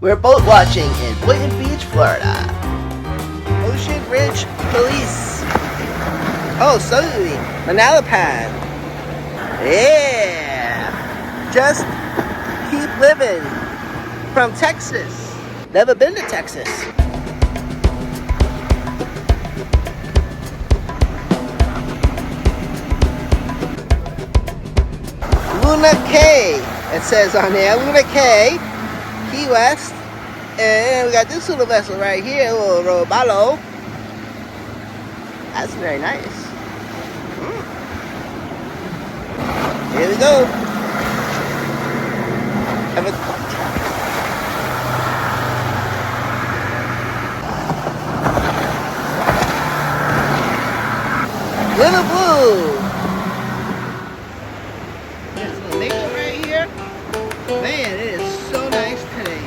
We're boat watching in Boynton Beach, Florida. Ocean Ridge Police. Oh, absolutely. Manalapan. Yeah. Just keep living. From Texas. Never been to Texas. Luna Cay. It says on there, Luna Cay, Key West. And we got this little vessel right here, a little robalo. That's very nice. Here we go. Little Blue. There's a little maple right here. Man, it is so nice today.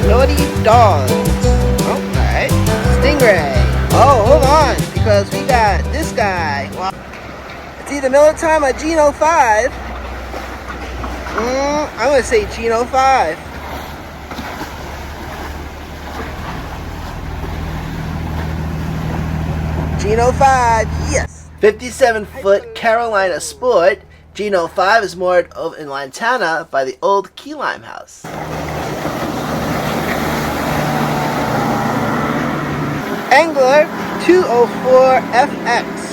Naughty Dogs. Oh, alright. Stingray. Oh, hold on. Because we got this guy. Wow. It's either Militime or Geno 5. I'm going to say Geno 5. Geno 5, yes. 57-foot Carolina Sport. Geno 5 is moored in Lantana by the old Key Lime House. Angler 204 FX.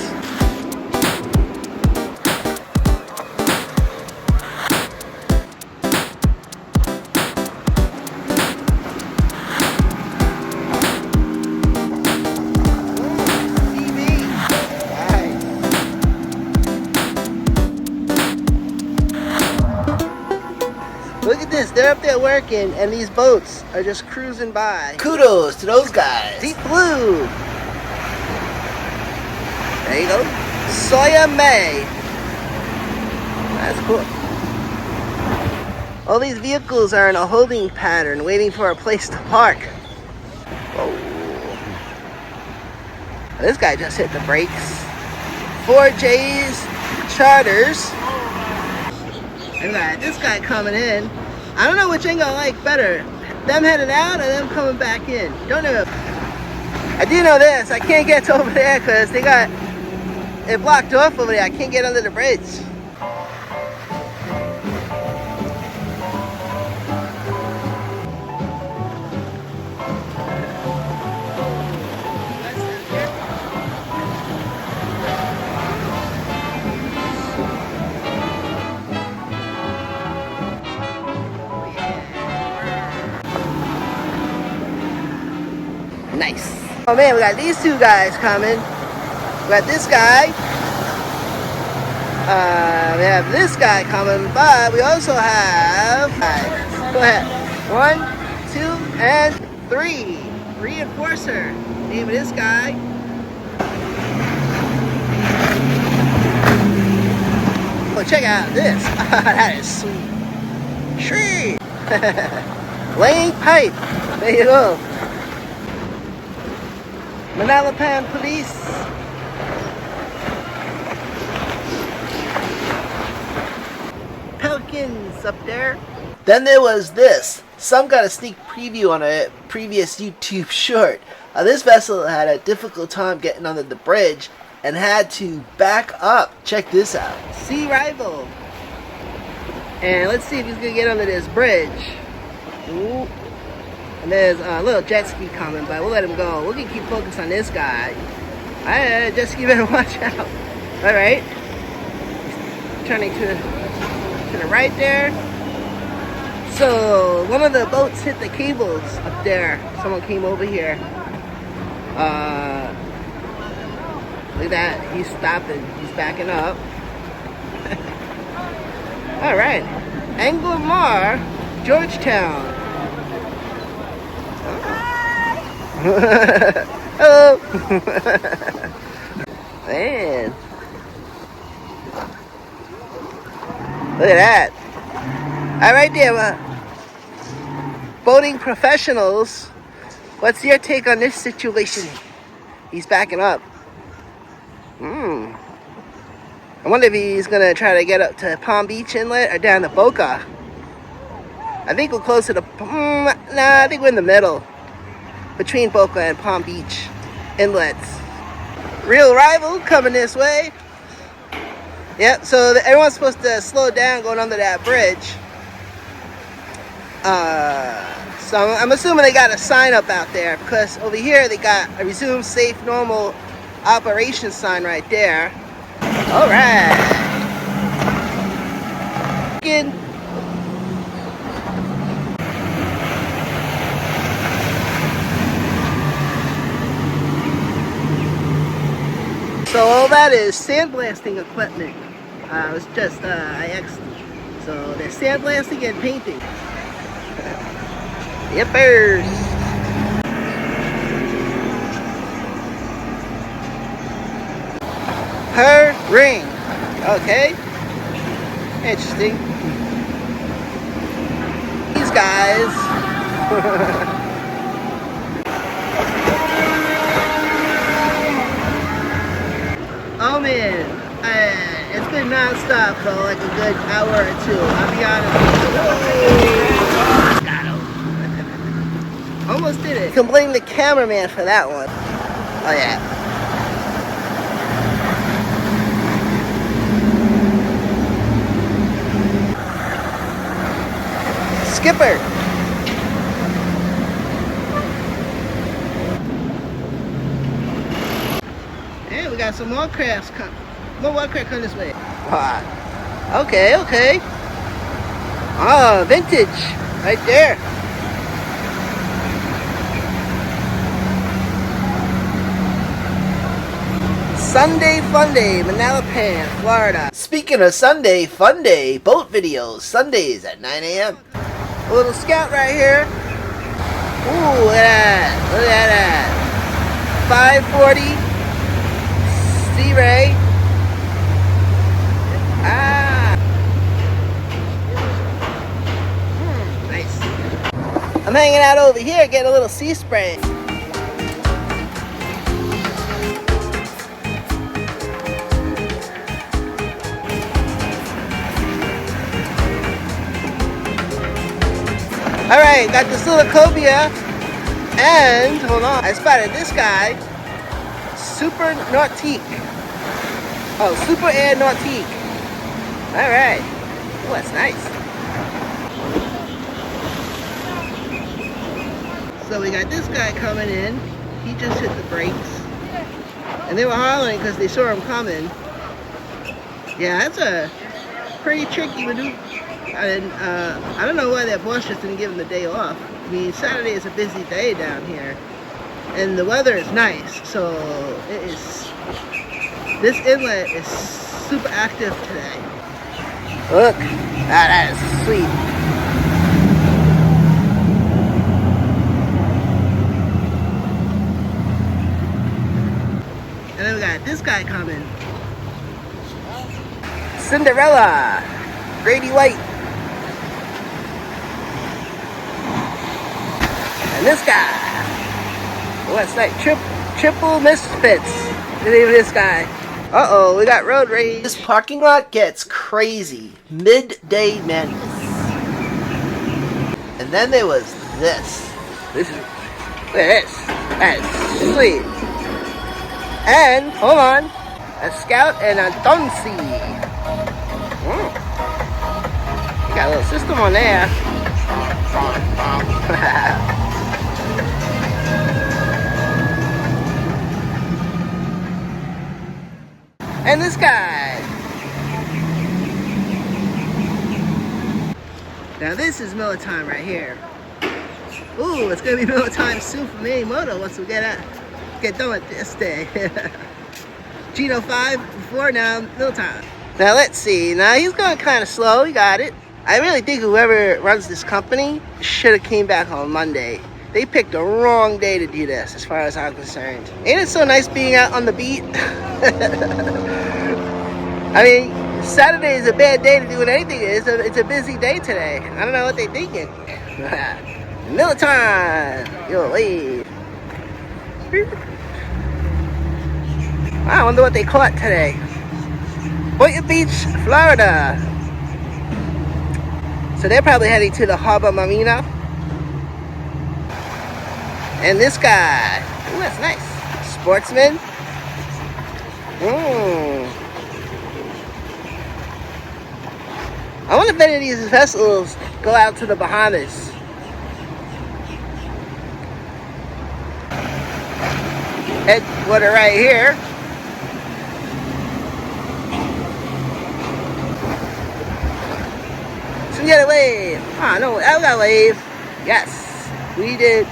Look at this, they're up there working and these boats are just cruising by. Kudos to those guys. Deep Blue. There you go. Sawyer May. That's cool. All these vehicles are in a holding pattern waiting for a place to park. Whoa. This guy just hit the brakes. 4J's Charters. And this guy coming in. I don't know which angle I like better. Them heading out or them coming back in. Don't know. I do know this. I can't get to over there because they got it blocked off over there. I can't get under the bridge. Nice. Oh man, we got these two guys coming. We got this guy. We have this guy coming, but we also have... Go ahead. 1, 2, and 3. Reinforcer. Name of this guy. Oh, check out this. That is sweet. Tree. Laying pipe. There you go. Manalapan Police. Pelicans up there. Then there was this. Some got a sneak preview on a previous YouTube short. This vessel had a difficult time getting under the bridge and had to back up. Check this out. Sea Rival. And let's see if he's going to get under this bridge. Ooh. And there's a little jet ski coming, but we'll let him go. We're going to keep focused on this guy. Alright, jet ski better watch out. Alright. Turning to the right there. So, one of the boats hit the cables up there. Someone came over here. Look at that. He's stopping. He's backing up. Alright. Anglemar, Georgetown. Hello. Man. Look at that. All right there, boating professionals. What's your take on this situation? He's backing up. And I wonder if he's gonna try to get up to Palm Beach Inlet or down to Boca. I think we're closer to, nah, I think we're in the middle. Between Boca and Palm Beach Inlets. Real rival coming this way. Yep, so everyone's supposed to slow down going under that bridge. So I'm assuming they got a sign up out there, because over here they got a resume safe normal operation sign right there. Alright. So all that is sandblasting equipment. It's just I X'd. So they're sandblasting and painting. Yippers! Her ring. Okay. Interesting. These guys. Oh man, it's been non-stop for like a good hour or two. I'll be honest with you. Got him. Almost did it. You can blame the cameraman for that one. Oh yeah. Skipper. And we got some more crafts coming. More watercraft coming this way. Okay, okay. Ah, vintage. Right there. Sunday Fun Day, Manalapan, Florida. Speaking of Sunday Fun Day, boat videos, Sundays at 9 a.m. A little scout right here. Ooh, look at that. Look at that. 540 Sea Ray. Nice. I'm hanging out over here getting a little sea spray. Alright, got this little cobia, and, hold on, I spotted this guy, Super Nautique. Oh, Super Air Nautique. Alright. Oh, that's nice. So we got this guy coming in, he just hit the brakes, and they were hollering because they saw him coming. Yeah, that's a pretty tricky maneuver. And I don't know why that boss just didn't give him the day off. I mean, Saturday is a busy day down here, and the weather is nice, so it is. This inlet is super active today. Look, that is sweet. And then we got this guy coming, Cinderella, Grady White. And this guy, what's that? Triple Misfits. The name of this guy. Uh-oh, we got road rage. This parking lot gets crazy. Midday Madness. And then there was this. Look at this. That's sweet. And, hold on, a Scout and a Duncy. You got a little system on there. And this guy. Now this is Miller time right here. Ooh, it's gonna be Miller time soon for Minimoto once we get done with this day. Gino 5 before, now Miller time. Now let's see. Now he's going kind of slow. He got it. I really think whoever runs this company should have came back on Monday. They picked the wrong day to do this, as far as I'm concerned. Ain't it so nice being out on the beat? I mean, Saturday is a bad day to do anything. It's a busy day today. I don't know what they're thinking. Miller time! Yo, wait. I wonder what they caught today. Boynton Beach, Florida. So they're probably heading to the Harbor Marina. And this guy, ooh, that's nice. Sportsman. I wonder if any of these vessels go out to the Bahamas. Headwater right here. So we got a wave. Oh no, I got a wave. Yes, we did.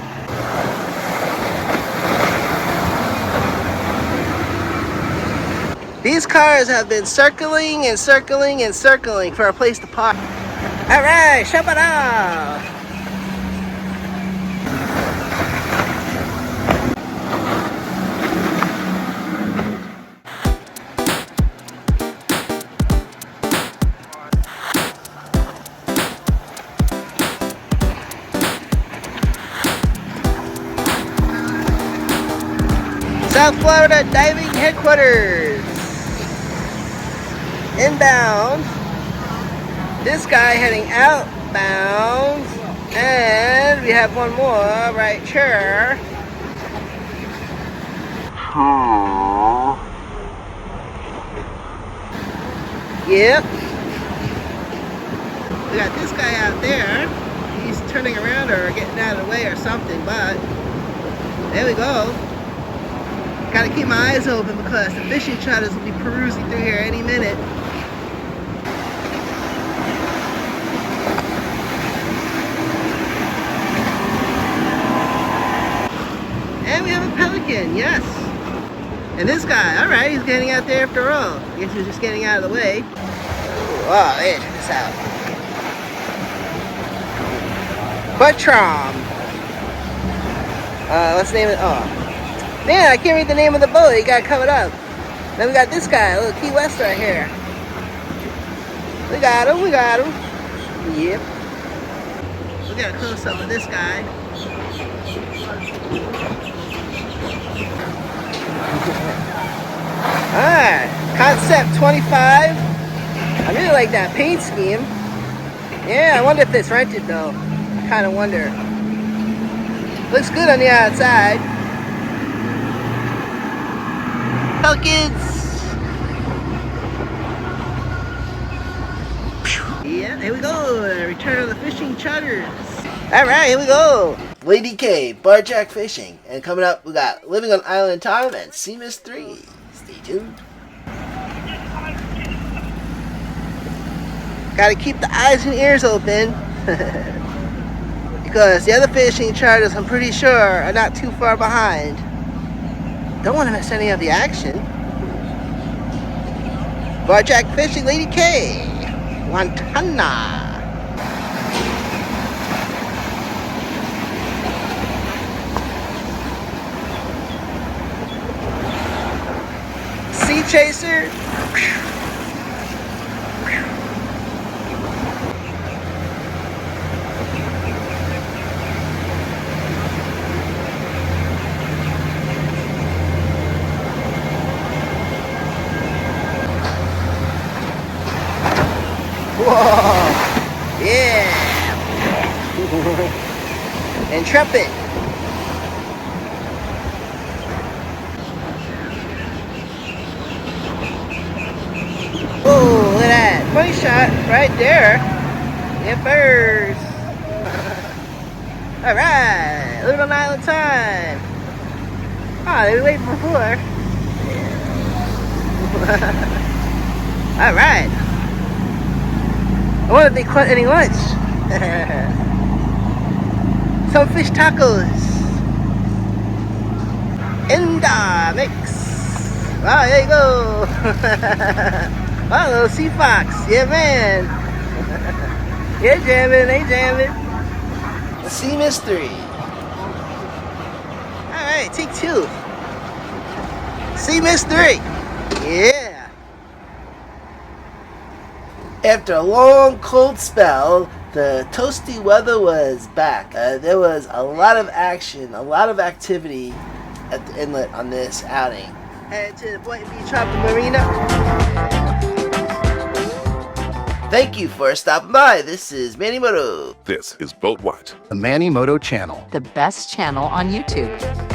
These cars have been circling and circling and circling for a place to park. Alright, Shabada! South Florida Diving Headquarters. Inbound. This guy heading outbound. And we have one more right here. Yep. We got this guy out there. He's turning around or getting out of the way or something, but there we go. Gotta keep my eyes open because the fishing charters will be perusing through here any minute. And we have a pelican, yes. And this guy, alright, he's getting out there after all. I guess he's just getting out of the way. Oh, there, check this out. Buttram. Let's name it, oh. Man, I can't read the name of the boat. He got covered up. Then we got this guy, a little Key West right here. We got him, we got him. Yep. We got a close-up of this guy. Alright, Concept 25. I really like that paint scheme. Yeah, I wonder if it's rented though. I kind of wonder. Looks good on the outside. Pelicans! Yeah, here we go. Return of the fishing charters. Alright, here we go. Lady K, Barjack Fishing. And coming up, we got Living on Island Time and Seamus 3. Stay tuned. Gotta keep the eyes and ears open. Because the other fishing charters, I'm pretty sure, are not too far behind. Don't want to miss any of the action. Barjack Fishing, Lady K. Lantana. Sea Chaser. Whoa! Yeah! Intrepid! Whoa, look at that! Funny shot right there! Yeah, first! Alright! Living on Island Time! Oh, they were waiting before. Alright! I wonder if they caught any lunch. Some fish tacos. Enda mix. Wow, there you go. Wow, little sea fox. Yeah, man. Yeah, jamming, they jamming. The Sea Mystery. Alright, take 2. Sea Mystery. Yeah. After a long cold spell, the toasty weather was back. There was a lot of action, a lot of activity at the inlet on this outing. Headed to the Boynton Beach Marina. Thank you for stopping by. This is Manny Moto. This is Boat Watch. The Manny Moto Channel. The best channel on YouTube.